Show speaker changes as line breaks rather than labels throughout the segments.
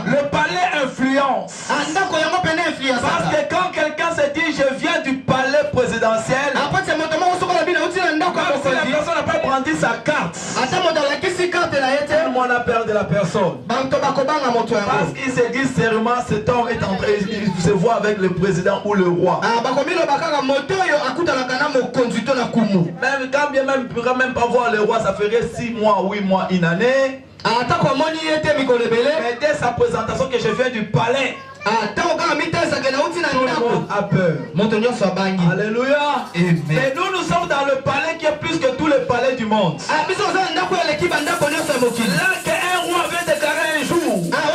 Le palais influence. Parce que quand quelqu'un se dit je viens du palais présidentiel, même si la personne n'a pas brandi sa carte, tout le monde a peur de la personne. Parce qu'il se dit sérieusement cet homme est en train de se voir avec le président ou le roi. Même quand bien même ne pourra même pas voir le roi, ça ferait 6 mois, 8 mois, une année. Mais dès sa présentation que je viens du palais, tout le monde a peur. Alléluia. Mais nous sommes dans le palais qui est plus que tous les palais du monde. Là qu'un roi avait déclaré un jour, un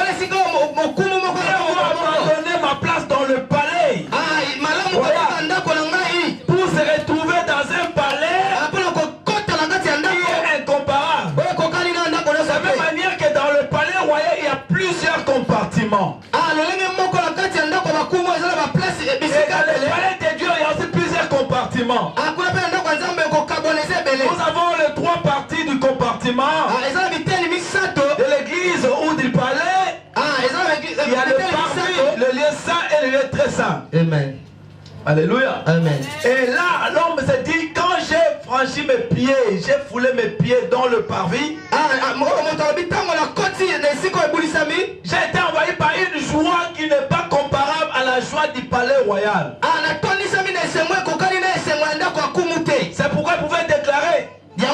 roi m'a donné ma place dans le palais. Voilà. Pour se retrouver dans un palais qui est incomparable. De la même manière que dans le palais royal, il y a plusieurs compartiments. Et dans le palais de Dieu, il y a aussi plusieurs compartiments. Nous avons les 3 parties du compartiment de l'église ou du palais. Il y a le parvis, le lieu saint et le lieu très saint.
Amen.
Alléluia.
Amen.
Et là, l'homme se dit, quand j'ai franchi mes pieds, j'ai foulé mes pieds dans le parvis, j'ai été envahi par une joie qui n'est pas comparable à la joie du palais royal. C'est pourquoi il pouvait déclarer, mieux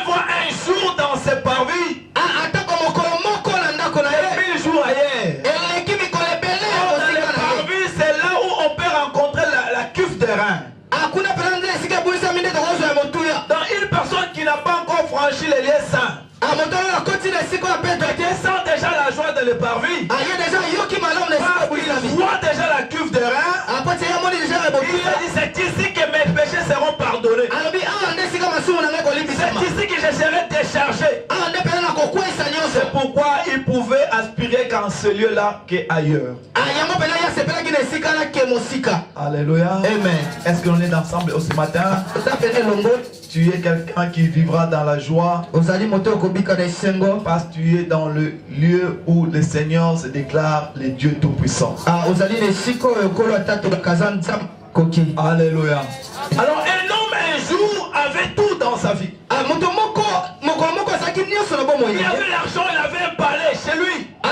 vaut un jour dans ce parvis et 1000 jours ailleurs. Dans le parvis, c'est là où on peut rencontrer la cuve de rein. Donc une personne qui n'a pas encore franchi les lieux saints, qui sent déjà la joie de le parvis, voit déjà la cuve de rein, il se dit c'est ici que mes péchés seront pardonnés. C'est ici que je serai déchargé. C'est pourquoi il pouvait aspirer qu'en ce lieu-là qu'ailleurs. Alléluia.
Amen.
Est-ce que l'on est ensemble ce matin? Tu es quelqu'un qui vivra dans la joie parce que tu es dans le lieu où le Seigneur se déclare le Dieu Tout-Puissant. Alléluia. Alors un homme un jour avait tout dans sa vie. Il avait l'argent, il avait un palais chez lui. Il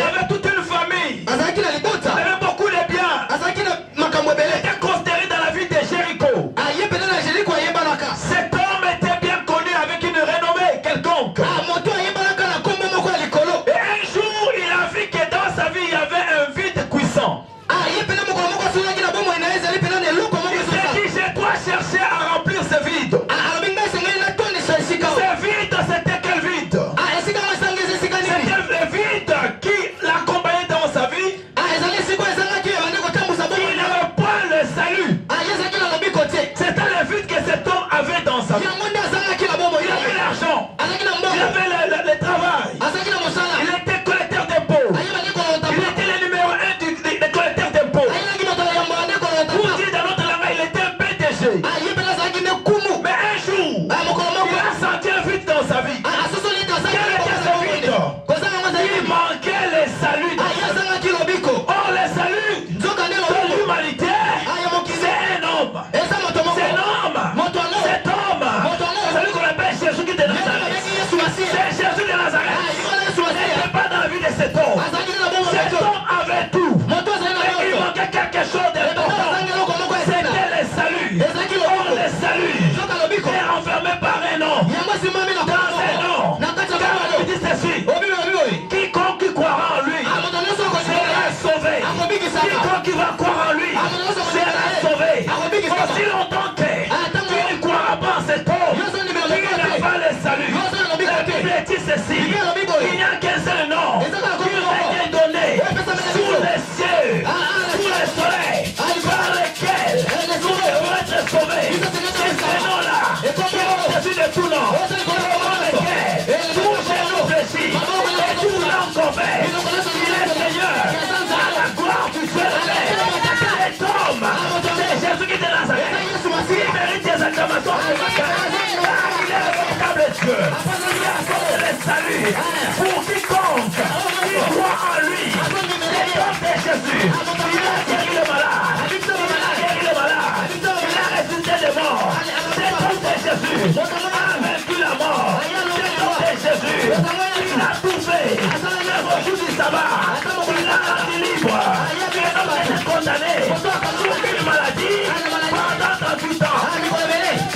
avait toute une famille. Il avait beaucoup de biens. Il était considéré dans la ville de Jéricho. Cet homme était bien connu avec une renommée quelconque. Et un jour, il a vu que dans sa vie, il y avait un vide cuissant. Il s'est dit, je dois chercher à remplir ce vide. Ce vide, c'était quel vide? C'était le vide qui l'accompagnait dans sa vie. Il n'avait pas le salut. C'était le vide que cet homme avait dans sa vie. Il avait l'argent. Il avait le travail. Il était collecteur d'impôts. Il était le numéro 1 des collecteurs d'impôts. Pour dire dans notre langage, il était un PDG. Mais un jour, il a senti un vide dans sa vie. Quel était ce vide? Il manquait le salut. Or le salut de l'humanité, c'est un homme. C'est un homme. Cet homme au-dessus de tout nom. Devant lequel tout genou fléchit et tout langue confesse. Il est Seigneur. À la gloire du Dieu de l'air. Cet homme, c'est Jésus qui est de Nazareth. Il mérite des acclamations ce matin. Car il est le véritable Dieu. Il apporte le salut pour quiconque qui croit en lui. Cet homme c'est Jésus. Il a guéri le malade. Il a guéri le malade. Il a ressuscité les morts. Cet homme c'est Jésus. A vaincu la mort. Cet homme c'est Jésus. Il a tout fait. Le jour du sabbat. Il a rendu libre. Et l'homme était condamné pour une maladie pendant 38 ans.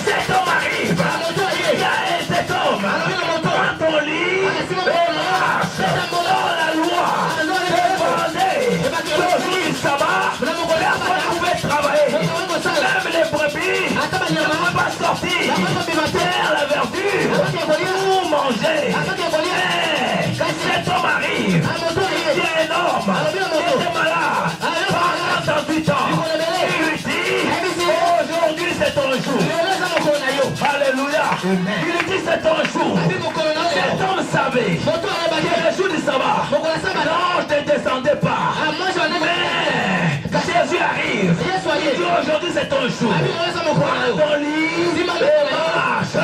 Cet homme arrive. Il a cet homme. Prends ton lit et marche dans la loi. Demandez le jour du sabbat. Personne ne pouvait travailler. Même les brebis ne pouvaient pas sortir. Faire la verdure ou manger. Cet homme arrive. Il est énorme. Il était malade. Pendant 38 ans. Il lui dit, aujourd'hui c'est ton jour. Alléluia. Il lui dit c'est ton jour. Cet homme savait que le jour du sabbat, l'ange ne descendait pas. Mais Jésus arrive. Il dit aujourd'hui c'est ton jour. Prends ton lit et marche.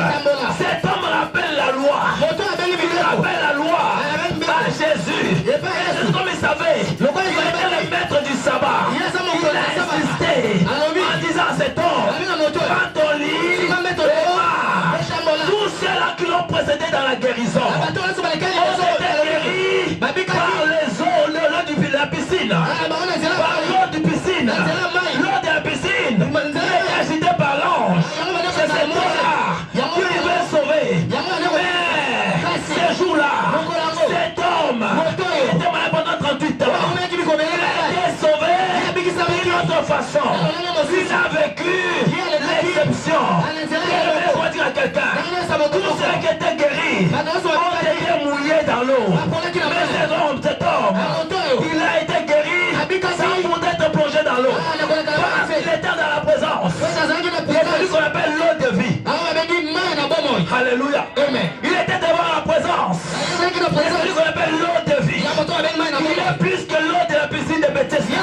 Cet homme rappelle la loi. Il rappelle la loi à Jésus. Et Jésus, comme il savait, il était le maître du sabbat. Il a insisté en disant à cet homme, prends ton lit et marche. Tous ceux-là qui l'ont précédé dans la guérison ont été guéris par les eaux, l'eau de la piscine. Par l'eau de piscine. L'eau de la piscine qui est agitée par l'ange. C'est cette eau-là qui veut sauver. Mais ce jour-là, cet homme était malade pendant 38 ans. Il a été sauvé d'une autre façon. Il a vécu l'exception. Je vais dire à quelqu'un, tous ceux qui étaient guéris ont été mouillés dans l'eau. Mais cet homme, il a été guéri sans pour être plongé dans l'eau. Parce qu'il était dans la présence. Il est celui qu'on appelle l'eau de vie. Alléluia. Il était devant la présence. Il est celui qu'on appelle l'eau de vie. Il est plus que l'eau de la piscine de Bethesda.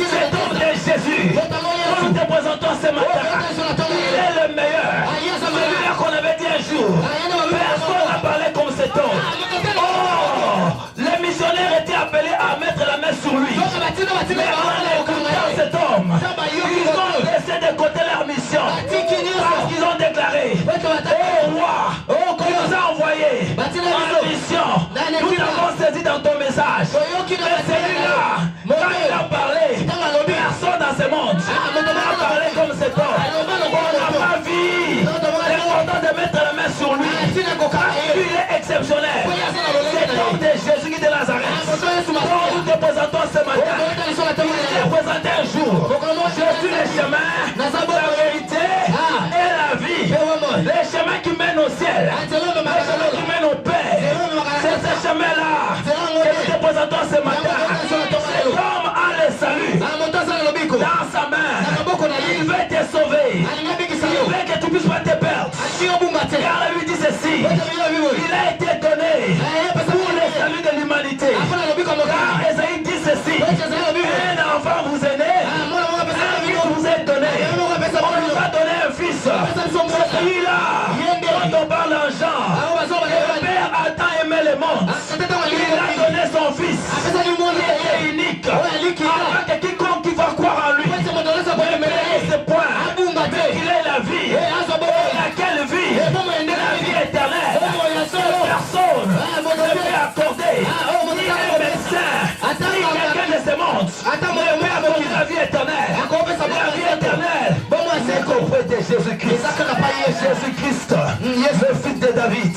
Cet homme de Jésus. Nous te présentons ce matin. Il est le meilleur. Celui-là qu'on avait dit un jour. Personne n'a parlé comme cet homme. Oh, les missionnaires étaient appelés à mettre la main sur lui. Mais en écoutant cet homme, ils ont laissé de côté leur mission. Parce qu'ils ont déclaré, oh roi, tu nous as envoyés en mission. Nous t'avons saisi dans ton message. Mais celui-là, quand il a parlé, personne dans ce monde n'a parlé comme cet homme. On n'a pas vu l'important de mettre la main sur lui. Parce qu'il est exceptionnel. Cet homme de Jésus qui est de Nazareth. Quand nous te présentons ce matin, il s'est présenté un jour. Je suis le chemin, la vérité et la vie. Les chemins qui mènent au ciel. Les chemins qui mènent au Père. C'est ce chemin-là que nous te présentons ce matin. Cet homme a le salut dans sa main. Il veut te sauver. Il veut que tu puisses pas te perdre. Car la lui dit ceci. Il a été donné pour le salut de l'humanité. Car Esaïe dit ceci. Un enfant vous est né. Un fils vous est donné. On nous a donné un fils. Celui-là dont on parle en Jean. Le Père a tant aimé le monde. Il a donné son fils. Il est unique. Afin que quiconque qui va croire en lui ne périsse point. Mais qu'il ait la vie. Laquelle vie? La vie éternelle. Personne ne peut accorder ni un médecin, ni quelqu'un de ce monde ne peut accorder la vie éternelle. La vie éternelle, c'est qu'auprès de Jésus-Christ. Jésus-Christ, le fils de David,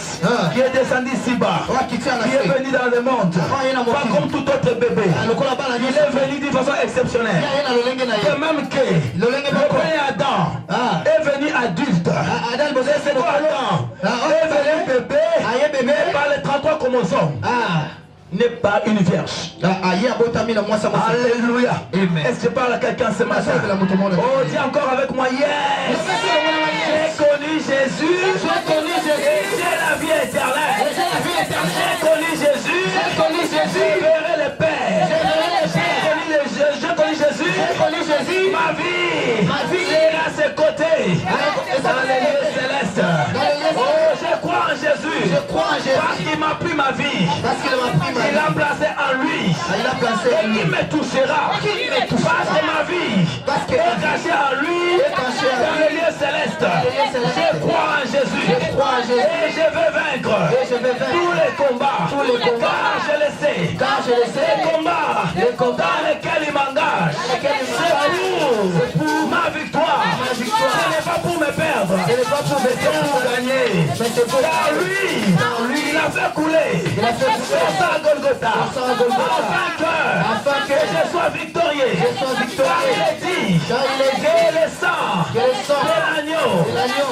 qui est descendu si bas, qui est venu dans le monde, pas comme tout autre bébé. Il est venu d'une façon exceptionnelle. De même que le premier Adam est venu adulte. C'est quoi Adam? Est venu bébé, mais par les 33 chromosomes. N'est pas une vierge. Alléluia. Est-ce que je parle à quelqu'un ce matin? Oh, dis encore avec moi, yes. connu Jésus. J'ai la vie éternelle. J'ai connu Jésus. Je verrai le Père. J'ai connu Jésus. Ma vie est à ses côtés. Dans les lieux célestes. Oh, je crois en Jésus. Parce qu'il m'a pris ma vie. Il a placé en lui. Et qui me touchera. Parce que ma vie est cachée en lui. Dans les lieux célestes. Je crois en Jésus. Et je vais vaincre tous les combats. Car je le sais. Les combats dans lesquels il m'engage. C'est pour ma victoire. Ce n'est pas pour me perdre. C'est pour gagner. Car lui, il a fait couler son sang à Golgotha. Afin que je sois victorieux. Car il est dit que le sang de l'agneau,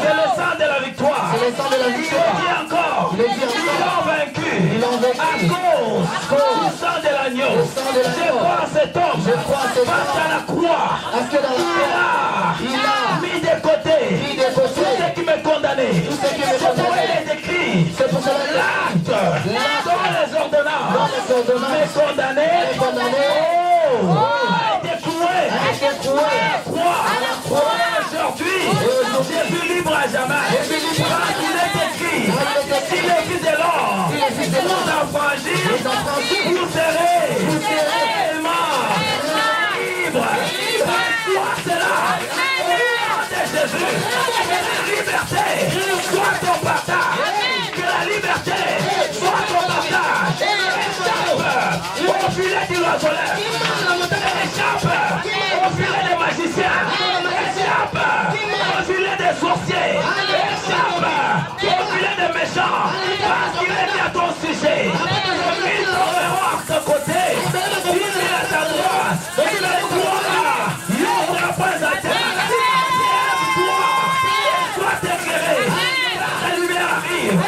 c'est le sang de la victoire. Il dit encore, ils l'ont vaincu à cause du sang de l'agneau. Je crois en cet homme parce qu'à la croix, il a mis de côté tout ce qui me condamnait. C'est pourquoi il est écrit l'acte dans les ordonnances me condamner a été cloué à la croix. Aujourd'hui, je suis libre à jamais. Parce qu'il est écrit, si le Fils de l'homme vous affranchit, vous serez réellement libre. Toi, c'est là. Jésus, que la liberté soit ton partage. Que la liberté soit ton partage. Échappe au filet du rosoleur. Échappe au filet des magiciens. Échappe au filet des sorciers. Échappe au filet des méchants. Parce qu'il est à ton sujet. Ils tomberont à ton côté. Il est à ta droite. Et le toi, il ne pourra pas atteindre. La lumière arrive.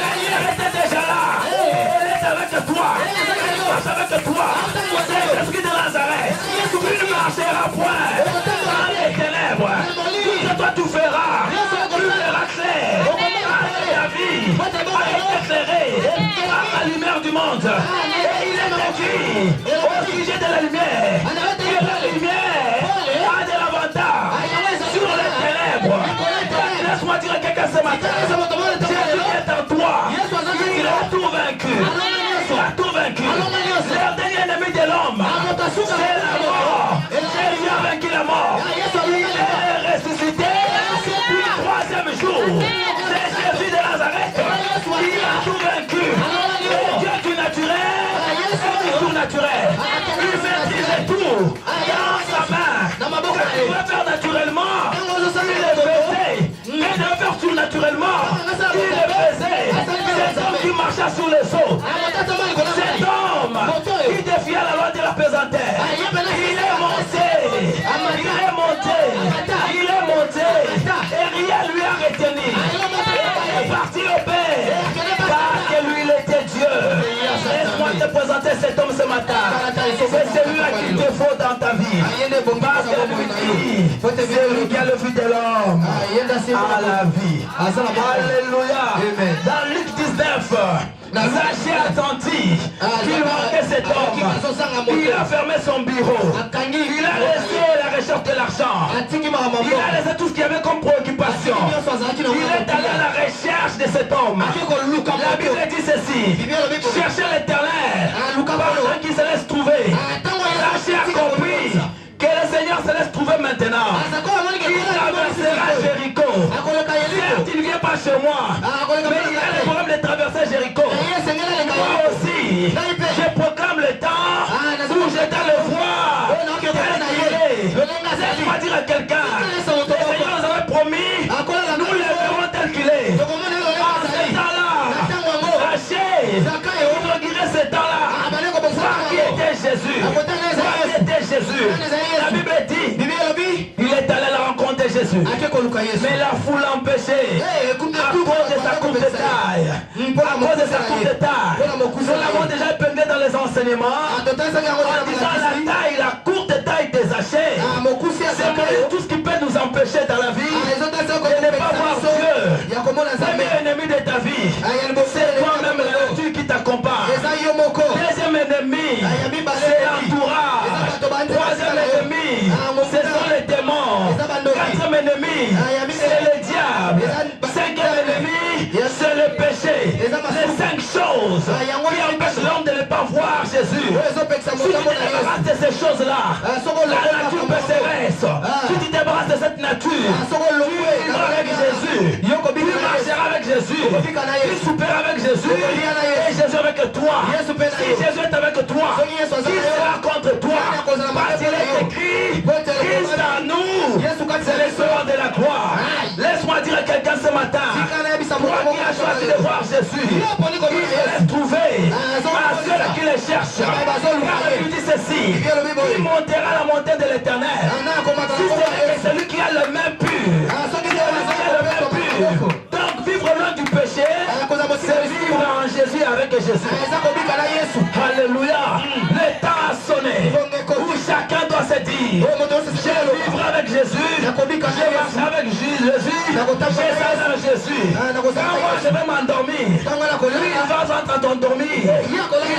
La lumière était déjà là. Elle est avec toi. Elle marche avec toi. C'est l'esprit de Nazareth. Tu ne marcheras point dans les ténèbres. Tout ce que toi tu feras. Tu verras clair. Ta vie a été éclairée par la lumière du monde. Et il est écrit au sujet de la lumière. Que la lumière a de l'avantage sur les ténèbres. Laisse-moi dire à quelqu'un ce matin. Jésus est en toi. Il a tout vaincu. Il a tout vaincu. Le dernier ennemi de l'homme, c'est la mort. Jésus a vaincu la mort. Il est ressuscité du troisième jour. C'est Jésus de Nazareth. Il a tout vaincu. Le Dieu du naturel et du surnaturel. Il maîtrise tout dans sa main. Ce qu'il doit faire naturellement, il le faisait. Et de faire surnaturellement, il le faisait. Cet homme qui marcha sur les eaux. Cet homme qui défiait la loi de la pesanteur. Il est monté. Et rien lui a retenu. Il est parti au Père. Parce que lui, il était Dieu. Laisse-moi te présenter cet homme ce matin. C'est celui-là qu'il te faut dans ta vie. Parce que lui dit, c'est lui qui a le Fils de l'homme à la vie. Alléluia. Dans Luc 19, Zachée attentif, il manquait cet homme. Il a fermé son bureau. Il a laissé la recherche de l'argent. Il a laissé tout ce qu'il y avait comme préoccupation. Il est allé à la recherche de cet homme. La Bible dit ceci: cherchez l'Éternel pendant qu'il se laisse trouver. Zachée a compris que le Seigneur se laisse trouver maintenant. Il traversera Jéricho. Certes, il ne vient pas chez moi, mais il a le problème de traverser Jéricho. Moi aussi, je proclame le temps où je dois le voir. Laisse-moi dire à quelqu'un, le Seigneur nous avait promis, nous le verrons tel qu'il est. En ce temps-là, Zachée inaugurait ce temps-là. Voir qui était Jésus. Voir qui était Jésus. La Bible dit, il est allé à la rencontre de Jésus. Mais la foule l'a empêché à cause de sa courte taille. À cause de sa courte taille. Nous l'avons déjà épinglé dans les enseignements en disant la courte taille des Zachée. C'est tout ce qui peut nous empêcher dans la vie de ne pas voir choses qui empêchent l'homme de ne pas voir Jésus. Si tu te débarrasses de ces choses-là, la nature pécheresse. Si tu te débarrasses de cette nature, tu vivras avec Jésus. Tu marcheras avec Jésus. Tu souperas avec Jésus. Et Jésus avec toi. Si Jésus est avec toi, qui sera contre toi? Parce qu'il est écrit, Christ en nous, c'est l'essor de la gloire. Laisse-moi dire à quelqu'un ce matin, toi qui as choisi de voir Jésus, il est trouvé à ceux qui le cherchent. Car il dit ceci, il montera la montagne de l'éternel. Si c'est celui qui a le même pur, donc vivre loin du péché, c'est vivre en Jésus avec Jésus. Alléluia. Le temps a sonné où chacun doit se dire, je vivrai avec Jésus, je marcherai avec Jésus, je serai dans Jésus. Quand moi je vais m'endormir, lui il va entrer dans t'endormir,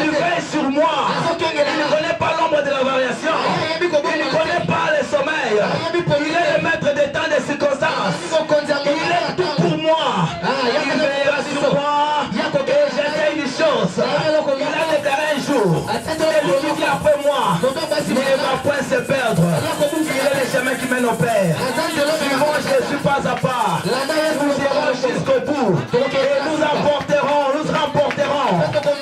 il veille sur moi, il ne connaît pas l'ombre de la variation, il ne connaît pas le sommeil, il est le maître des temps des circonstances, il est tout pour moi, il veillera sur moi, et je sais une chose, il a le terrain jour, celui qui vient après moi ne va point se perdre, il est le chemin qui mène au Père. Suivons Jésus pas à pas, nous irons jusqu'au bout, et nous remporterons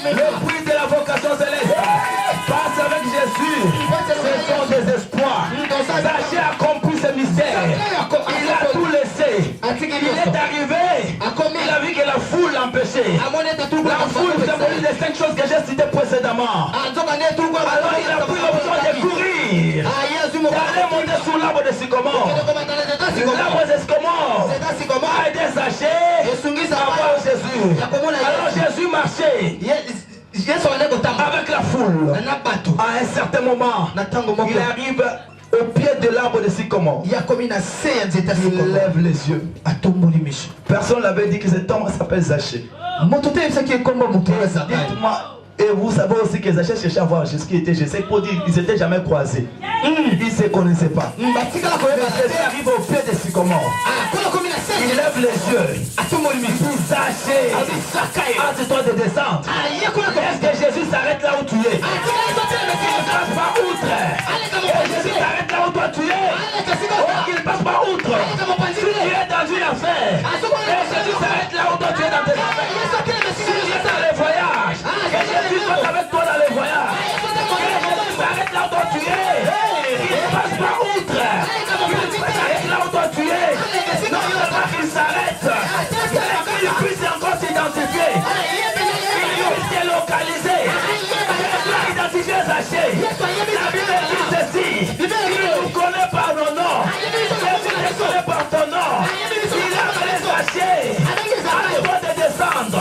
le prix de la vocation céleste. Passe avec Jésus, ce sont des espoirs. Sachez accompli ce mystère, il a tout laissé, il est arrivé, il a vu que la foule l'empêchait. La foule symbolise les 5 choses que j'ai citées précédemment. Alors il a pris l'option de courir, d'aller monter sur l'arbre de sycomore. L'arbre de sycomore a été saché à voir Jésus. Alors Jésus marchait avec la foule. À un certain moment, il arrive au pied de l'arbre de sycomore. Il lève les yeux. Personne ne l'avait dit que cet homme s'appelle Zachée. Dites-moi, et vous savez aussi que Zachée cherchait à voir Jésus qui était Jésus. Pour dire qu'ils n'étaient jamais croisés. Ils ne se connaissaient pas. Mais Jésus arrive au pied de sycomore. Il lève les yeux. Zachée, hâte-toi de descendre. Est-ce que Jésus s'arrête là où tu es? Il ne passe pas outre. Jésus s'arrête là où toi tu es. Il ne passe pas outre. Si tu es dans une affaire, et Jésus s'arrête là où toi tu es dans tes affaires. Si tu es dans les voyages, et Jésus passe avec toi dans les voyages. Et Jésus s'arrête là où toi tu es. Il ne passe pas outre. Il s'arrête là où toi tu es. Non seulement qu'il s'arrête, mais qu'il puisse encore s'identifier. Il puisse te localiser. Il doit identifier Zachée. La Bible dit ceci. Il ne nous connaît par nos noms. Jésus te connaît par ton nom. Il a appelé Zachée. Arrête-toi de descendre.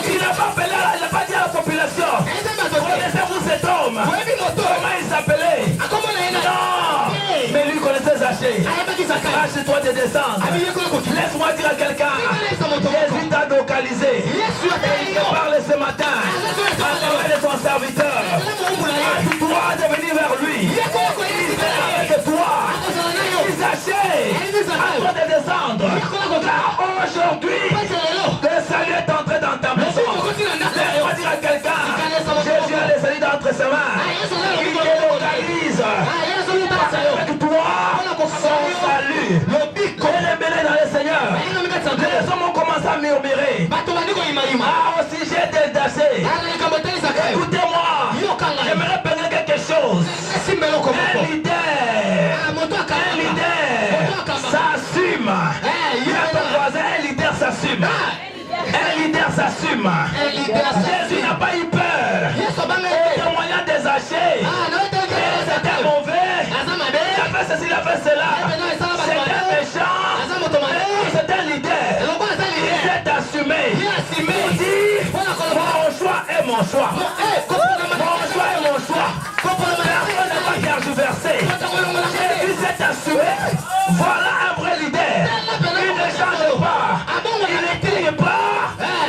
Il n'a pas appelé, il n'a pas dit à la population. Connaissez-vous cet homme? Comment il s'appelait? Non. Mais lui connaissait Zachée. Arrête-toi de descendre. Laisse-moi dire à quelqu'un. Jésus t'a localisé. Il te parle ce matin. À travers de ton serviteur. Toi de venir vers lui. Il est avec toi. Zachée. À toi de descendre. Car aujourd'hui, le salut est entré dans ta maison. Laisse-moi dire à quelqu'un. Jésus a le salut d'entre ses mains. Il te localise. Avec toi, son salut. Et les bénis dans le Seigneur. Les hommes ont commencé à murmurer. Ah, aussi j'ai détaché. Écoutez-moi, j'aimerais parler quelque chose. Un leader s'assume. Il a ton voisin, un leader s'assume. Un leader s'assume. Jésus n'a pas eu peur. Au témoignage des Zachée. C'était mauvais. Il a fait ceci, il a fait cela. C'était méchant. C'est un leader. Il s'est assumé. Il dit, mon choix est mon choix. Mon choix est mon choix. Personne n'a pas tergiversé. Jésus s'est assumé. Voilà un vrai leader. Il ne change pas. Il ne tire pas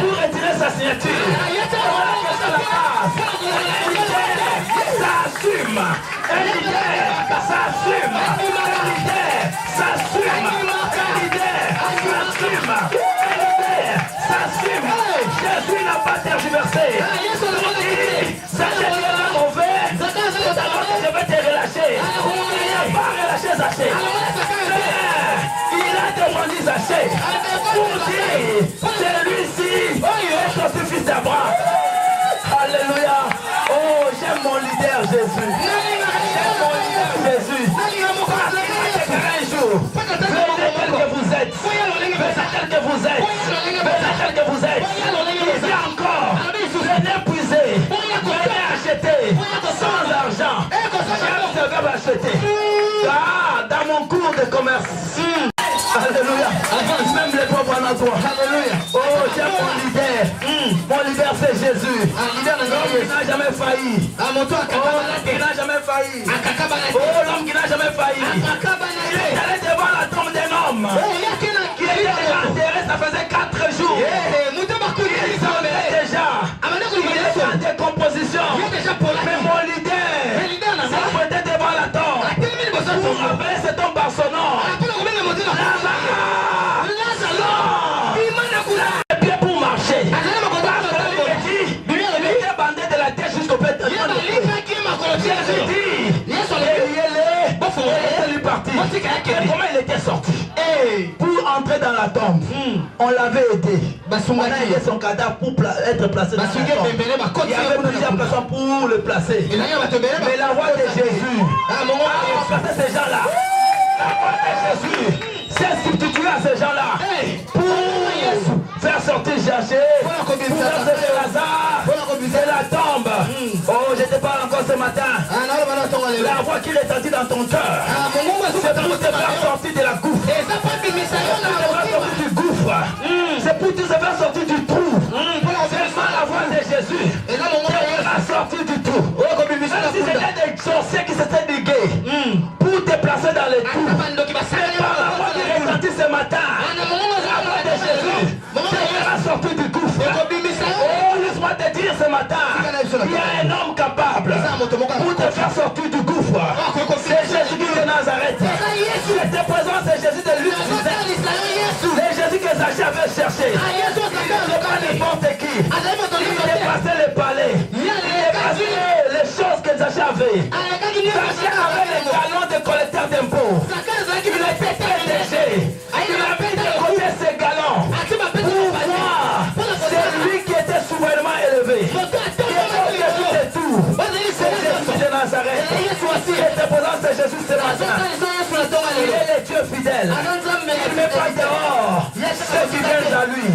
pour retirer sa signature. Voilà que c'est la base. Un leader s'assume. Un leader s'assume. Un leader s'assume. Un leader s'assume. Un leader s'assume. Jésus n'a pas tergiversé. Celui-ci est aussi fils d'Abraham. Alléluia. Oh, j'aime mon leader Jésus. J'aime mon leader Jésus. Un jour, venez tel que vous êtes. Venez tel que vous êtes. Venez tel que vous êtes. Il y a encore. Venez puiser. Venez acheter. Sans argent. Chaque verbe acheter. Ah, dans mon cours de commerce. Alléluia. Même les pauvres en toi. Alléluia. Oh, j'aime mon leader. Mon leader c'est Jésus. L'homme qui n'a jamais failli. Oh, l'homme qui n'a jamais failli. Oh, l'homme qui n'a jamais failli. Il est allé devant la tombe d'un homme qui était enterré, ça faisait 4 jours. Il semblait déjà. Il était en décomposition. Mais mon leader s'est prêté devant la tombe pour appeler cet homme par son nom. Les pieds pour marcher. Il était bandé de la tête jusqu'au pied. Jésus dit, laissez-lui partir. Mais comment il était sorti? Pour entrer dans la tombe, on l'avait aidé. On a aidé son cadavre pour être placé dans la tombe. Il y avait plusieurs personnes pour le placer. Mais la voix de Jésus a remplacé ces gens-là. La voix de Jésus s'est substituée à ces gens-là pour faire sortir Jaché, pour faire sortir Lazare de la tombe. Oh, je te parle encore ce matin. La voix qui retentit dans ton cœur, c'est pour te faire sortir de la gouffre. C'est pour te faire sortir du gouffre. C'est pour te faire sortir du trou. Seulement la voix de Jésus te fera sortir du trou. Même si c'était des sorciers qui s'étaient ligués pour te placer dans les trous, c'est par la voix qui retentit ce matin. La voix de Jésus te fera sortir du gouffre. Oh, laisse-moi te dire ce matin, il y a un homme capable pour te faire sortir du gouffre. C'est Jésus de Nazareth. C'était présent, c'est Jésus de Luc. C'est Jésus que Zaché avait cherché. Il n'était pas n'importe qui. Il dépassait les palais. Il dépassait les choses que Zaché avait. Zaché avait les galons de collecteur d'impôts. Il était très léger. Il avait décoté ses galons pour voir celui qui était souverainement élevé. C'est Jésus de Nazareth. C'était présent, c'est Jésus ce matin. Il est le Dieu fidèle. Il ne met pas dehors ceux qui viennent à lui.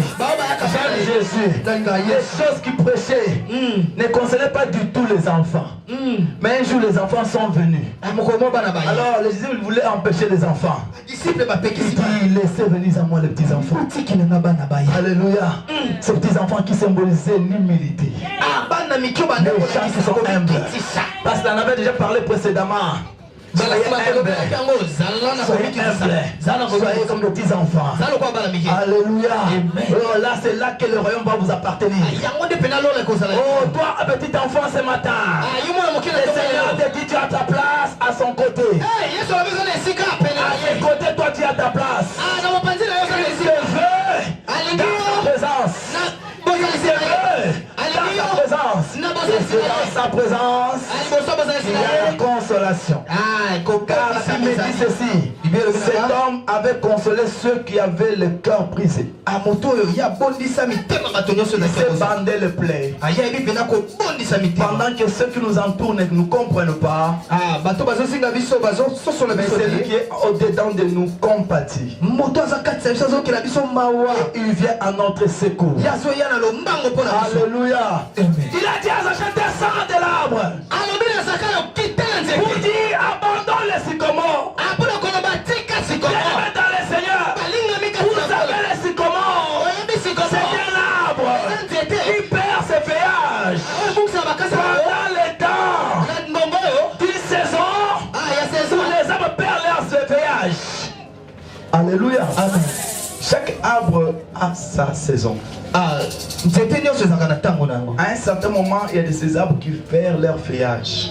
J'aime Jésus. Les choses qu'il prêchait ne concernaient pas du tout les enfants. Mais un jour les enfants sont venus. Alors les disciples voulaient empêcher les enfants. Il dit, laissez venir à moi les petits enfants. Alléluia. Ces petits enfants qui symbolisaient l'humilité. Les gens qui sont humbles. Parce qu'on avait déjà parlé précédemment. Soyez humbles. Soyez comme des petits enfants. Alléluia. Oh, là, c'est là que le royaume va vous appartenir. Oh, toi, petit enfant, ce matin, le Seigneur te dit, tu as ta place à son côté. À ses côtés, toi, tu as ta place. Il te veut dans sa présence. Il te veut dans sa présence. C'est dans sa présence qu'il y a la consolation. Car il me dit ceci, cet homme avait consolé ceux qui avaient le cœur brisé. Il s'est bandé le plaies. Pendant que ceux qui nous entourent ne nous comprennent pas, mais celui qui est au-dedans de nous compatit. Il vient à notre secours. Alléluia. Il a dit à Zaché, descends de l'arbre. Pour dire abandonne les sycomores. Viens dans le Seigneur. Vous savez les sycomores, c'est un arbre qui perd ses feuillages pendant le temps d'une saison où les arbres perdent leurs feuillages. Alléluia. Amen. Chaque arbre a sa saison. À un certain moment, il y a de ces arbres qui perdent leur feuillage.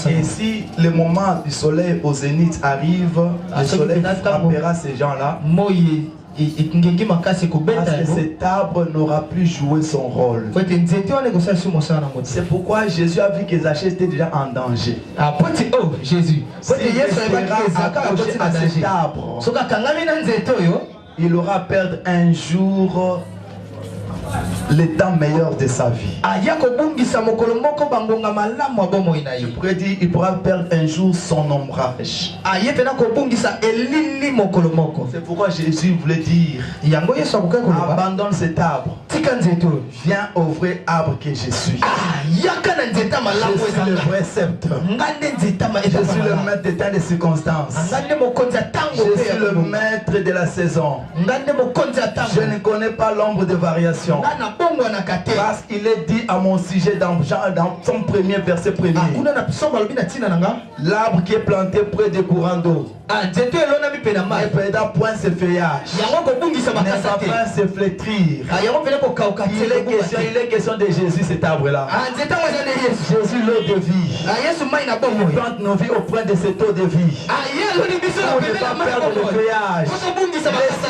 Et si le moment du soleil au zénith arrive, le soleil frappera ces gens-là. Parce que cet arbre n'aura plus joué son rôle. C'est pourquoi Jésus a vu que Zaché était déjà en danger. Jésus sera accroché à cet arbre.
il aura à perdre un jour l'état meilleur de sa vie. Je pourrais dire, il pourra perdre un jour son ombrage. C'est pourquoi Jésus voulait dire, abandonne cet arbre, viens au vrai arbre que je suis. Je suis le vrai sceptre. Je suis le maître des temps et des circonstances. Je suis le maître de la saison. Je ne connais pas l'ombre de variation. Parce qu'il est dit à mon sujet dans son premier verset premier. L'arbre qui est planté près des courants d'eau ne perdra point ses feuillages, ne va pas se flétrir. Il est question de Jésus, cet arbre-là. Jésus, l'eau de vie. Il plante nos vies auprès de cette eau de vie. On ne va pas perdre le feuillage.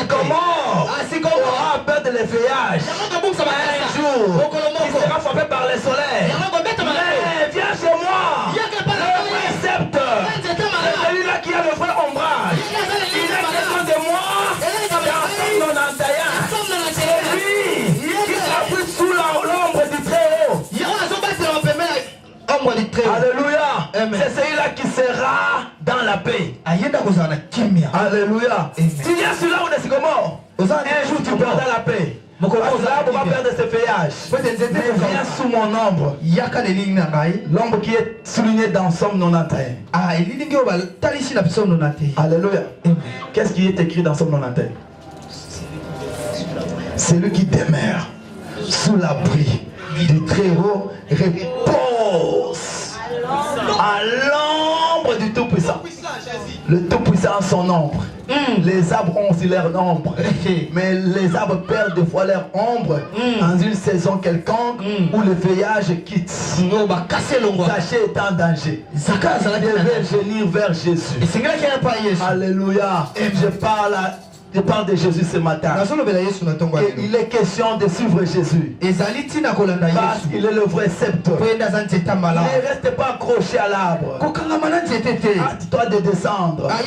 Comment on aura perdre le feuillage un jour qui sera frappé par le soleil. Mais viens chez moi. Le vrai sceptre. C'est celui-là qui a le vrai ombrage. Il est question de moi dans son 91. C'est lui qui sera pris sous l'ombre du Très-Haut. Alléluia. C'est celui-là qui sera dans la paix. Alléluia. Tu viens sur l'arbre de sycomore. Un jour tu perdras la paix. L'arbre va perdre ses feuillages. Mais viens sous mon ombre. L'ombre qui est soulignée dans Somme 91. Alléluia. Qu'est-ce qui est écrit dans Somme 91? Celui qui demeure sous l'abri du Très-Haut repose à l'ombre du Tout-Puissant. Le Tout-Puissant a son ombre. Les arbres ont aussi leur ombre. Mais les arbres perdent des fois leur ombre en une saison quelconque où le feuillage quitte. Zaché est en danger. Il devait venir vers Jésus. Alléluia. Je parle de Jésus ce matin. Et il est question de suivre Jésus. Parce qu'il est le vrai sceptre. Ne reste pas accroché à l'arbre. Hâte-toi de descendre. Parce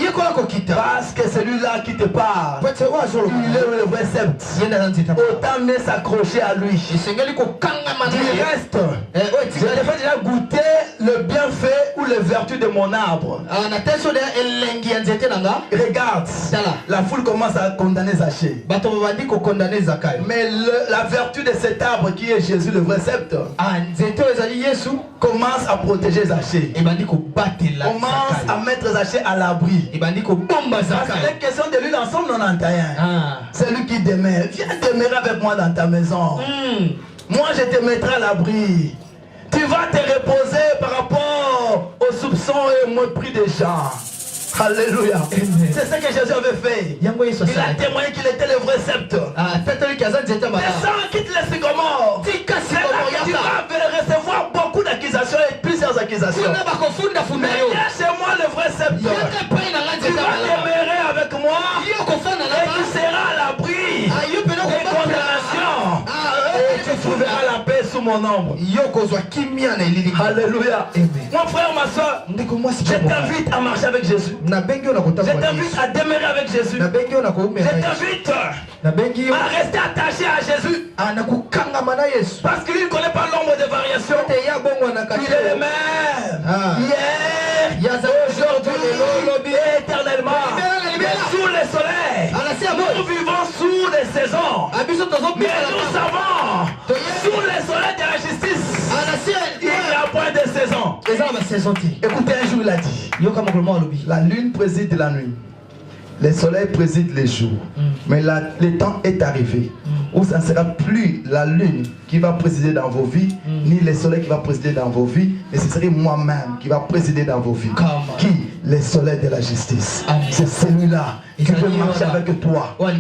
que celui-là qui te parle, il est le vrai sceptre. Autant mieux s'accrocher à lui. Du reste, je devais déjà goûter le bienfait ou les vertus de mon arbre. Regarde, la foule commence à condamner Zaché. Mais la vertu de cet arbre qui est Jésus, le vrai sceptre, commence à protéger Zaché. Commence à mettre Zaché à l'abri. Parce qu'il est question de lui dans Somme 91. C'est lui qui demeure. Viens demeurer avec moi dans ta maison. Moi je te mettrai à l'abri. Tu vas te reposer par rapport aux soupçons et au mépris des gens. Alléluia. C'est ce que Jésus avait fait. Il a témoigné qu'il était le vrai sceptre. Descends, quitte les sycomores. C'est là que tu vas recevoir beaucoup d'accusations et plusieurs accusations. Mais viens chez moi le vrai sceptre. Tu vas demeurer avec moi et tu seras à l'abri des condamnations. Et tu trouveras la paix sous mon ombre. Alléluia. Mon frère, ma soeur, je t'invite à marcher avec Jésus. Je t'invite à demeurer avec Jésus. Je t'invite à rester attaché à Jésus. Parce qu'il ne connaît pas l'ombre de variation. Il est le même. Hier, aujourd'hui, éternellement. Mais sous le soleil, nous vivons sous les saisons. Mais nous savons, sous le soleil de la justice, il n'y a point de saison. Écoutez, un jour il a dit, la lune préside la nuit, le soleil préside les jours. Mais le temps est arrivé où ça ne sera plus la lune qui va présider dans vos vies, ni le soleil qui va présider dans vos vies, mais ce serait moi-même qui va présider dans vos vies. Qui? Le soleil de la justice. C'est celui-là qui veut marcher avec toi, qui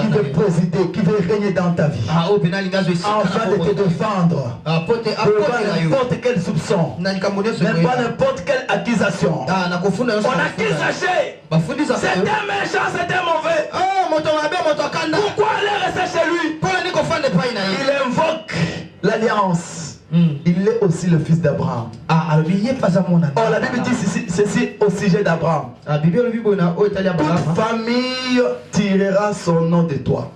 veut présider, qui veut régner dans ta vie, afin de te défendre devant n'importe quel soupçon, même pas n'importe quelle accusation. On accuse Zaché. C'était méchant, c'était mauvais. Pourquoi aller rester chez lui? Il invoque l'alliance. Il est au
aussi le fils d'Abraham. Oh, la Bible dit ceci au sujet d'Abraham. Toute famille tirera son nom de toi.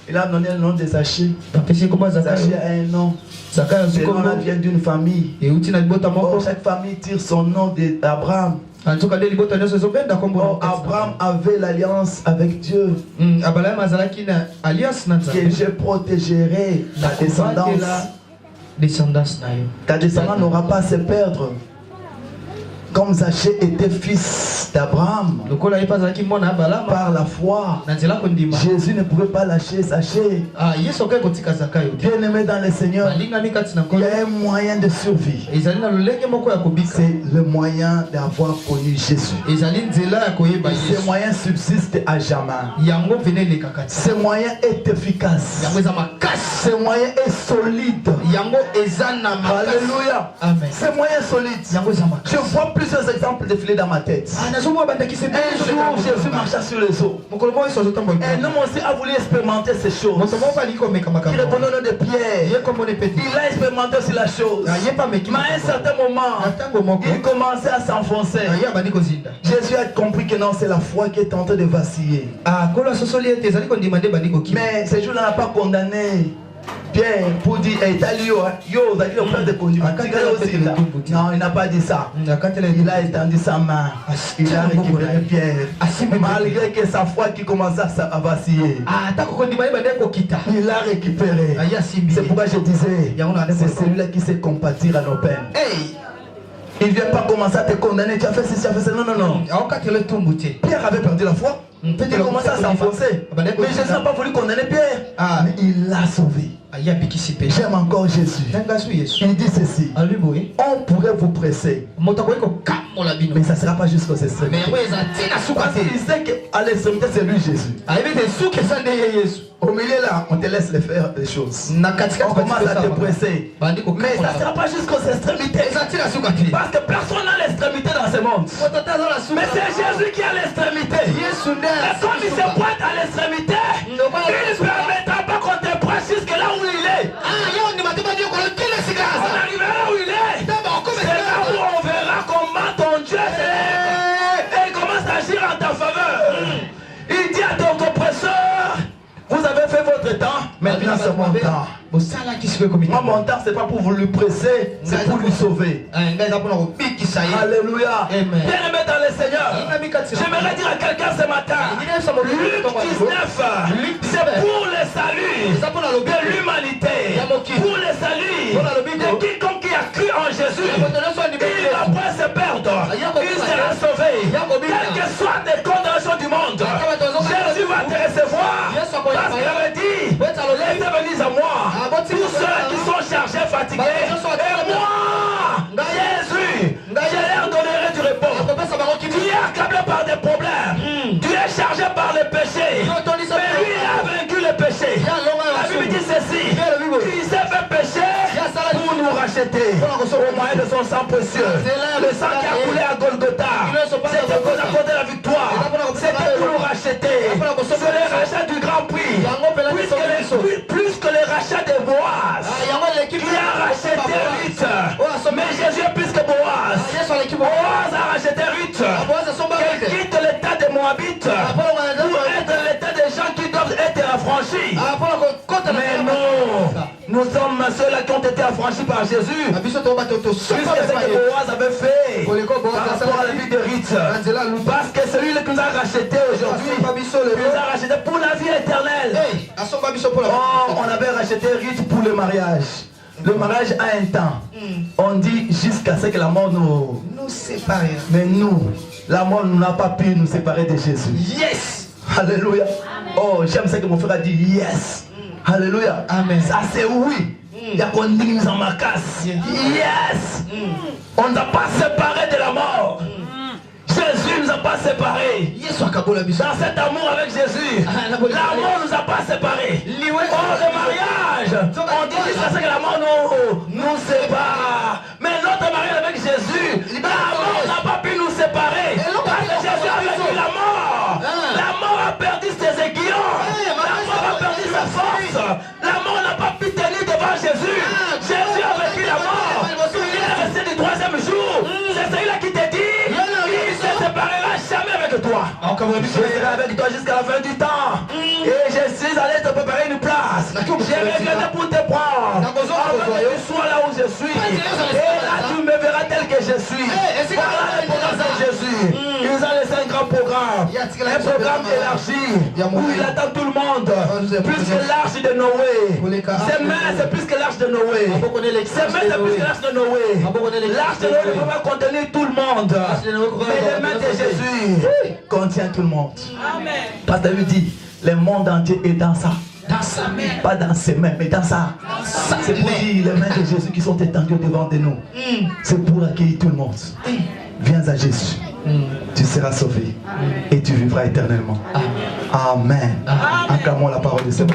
Il a donné le nom de Zachée. Zachée a un nom. Ce nom-là vient d'une famille. Oh, chaque famille tire son nom d'Abraham. Oh, Abraham avait l'alliance avec Dieu. Que je protégerai ta descendance. Ta descendance n'aura pas à se perdre. Comme Zachée était fils d'Abraham, par la foi, Jésus ne pouvait pas lâcher Zachée. Bien aimé dans le Seigneur, il y a un moyen de survie. C'est le moyen d'avoir connu Jésus. Et ce moyen subsiste à jamais. Ce moyen est efficace. Ce moyen est solide. Alléluia. Ce moyen est solide. Je vois plusieurs exemples défiler dans ma tête. Un jour, Jésus marcha sur les eaux. Un homme aussi a voulu expérimenter ces choses. Il répondait au nom de Pierre. Il a expérimenté aussi la chose. Mais à un certain moment, il commençait à s'enfoncer. Jésus a compris que non, c'est la foi qui est en train de vaciller. Mais ce jour-là n'a pas condamné Pierre pour dire non, il n'a pas dit ça. Il a étendu sa main. Il a récupéré Pierre. Malgré que sa foi qui commençait à vaciller, il a récupéré. C'est pourquoi je disais, c'est celui-là qui sait compatir à nos peines. Il ne vient pas commencer à te condamner. Tu as fait ceci, tu as fait ça. Non, non, non. Pierre avait perdu la foi. Il commençait à s'enfoncer. Mais Jésus n'a pas voulu condamner Pierre. Mais il l'a sauvé. J'aime encore Jésus. Il dit ceci. On pourrait vous presser, mais ça ne sera pas jusqu'aux extrémités. Parce qu'il sait qu'à l'extrémité, c'est lui Jésus. Au milieu là, on te laisse faire des choses. On commence à te presser. Mais ça ne sera pas jusqu'aux extrémités. Parce que personne n'a l'extrémité dans ce monde. Mais c'est Jésus qui a l'extrémité. Mais comme il se pointe à l'extrémité, il ne permettra pas qu'on te presse jusque là où il est. On arrivera là où il est. C'est là où on verra comment ton Dieu s'élève et il commence à agir en ta faveur. Il dit à ton oppresseur, vous avez fait votre temps, maintenant c'est mon temps. Moi, mon temps, c'est pas pour vous lui presser, c'est pour lui sauver. Alléluia. Bien aimé dans le Seigneur, j'aimerais dire à quelqu'un ce matin, Luc 19, c'est pour le salut de l'humanité, pour le salut de quiconque qui a cru en Jésus. Il va pas se perdre, il sera sauvé. Quelles que soient les condamnations du monde, Jésus va te recevoir, parce qu'il avait dit, laissez venir à moi tous ceux qui sont chargés, fatigués, et moi, Jésus, je leur donnerai du repos. Tu es accablé par des problèmes, tu es chargé par les péchés, mais lui il a vaincu le péché. La Bible dit ceci, il s'est fait pécher pour nous racheter au moyen de son sang précieux. Le sang qui a coulé à Golgotha, c'était pour nous accorder la victoire, c'était pour nous racheter. C'est le rachat du grand prix, plus que le rachat des Boaz, qui a racheté Ruth. Mais Jésus est plus que Boaz. Boaz a racheté Ruth, qui quitte l'état des Moabites pour être l'état des gens qui doivent être affranchis. Mais nous sommes ceux-là qui ont été affranchis par Jésus. Puisque ce que Boaz avait fait par rapport à la vie de Ruth. Parce que celui qui nous a racheté aujourd'hui, nous a racheté pour la vie éternelle. Oh, on avait racheté Ruth pour le mariage. Le mariage a un temps. On dit jusqu'à ce que la mort nous sépare. Mais nous, la mort n'a pas pu nous séparer de Jésus. Yes! Alléluia. Oh, j'aime ça que mon frère a dit yes. Alléluia. Amen. Ça c'est oui. Il y a qu'on dit nous en ma casse. Yes. On ne va pas séparer de la mort. Jésus ne nous a pas séparés. Dans cet amour avec Jésus, l'amour ne nous a pas séparés. Oh, le mariage, on dit jusqu'à ce que la mort nous sépare. Mais notre mariage avec Jésus, la mort n'a pas pu nous séparer. Parce que Jésus a vaincu la mort. La mort a perdu ses aiguillons. La mort a perdu sa force. La mort n'a pas pu tenir serai avec toi jusqu'à la fin du temps. Et je suis allé te préparer une place. J'ai regardé pour te prendre. Avant que tu sois là où je suis. Et là tu me verras tel que je suis. Voilà le programme de Jésus. Il nous a laissé un grand programme. Un programme élargi. Où il attend tout le monde. Plus que l'arche de Noé. Ses mains c'est plus que l'arche de Noé. Ses mains c'est plus que l'arche de Noé. L'arche de Noé ne peut pas contenir tout le monde. Mais les mains de Jésus contient tout le monde. Amen. Parce que David dit, le monde entier est dans ça. Dans sa main. Pas dans ses mains, mais dans ça. C'est pour dire les mains de Jésus qui sont étendues devant de nous. C'est pour accueillir tout le monde. Viens à Jésus. Tu seras sauvé. Et tu vivras éternellement. Amen. Acclamons la parole de Dieu.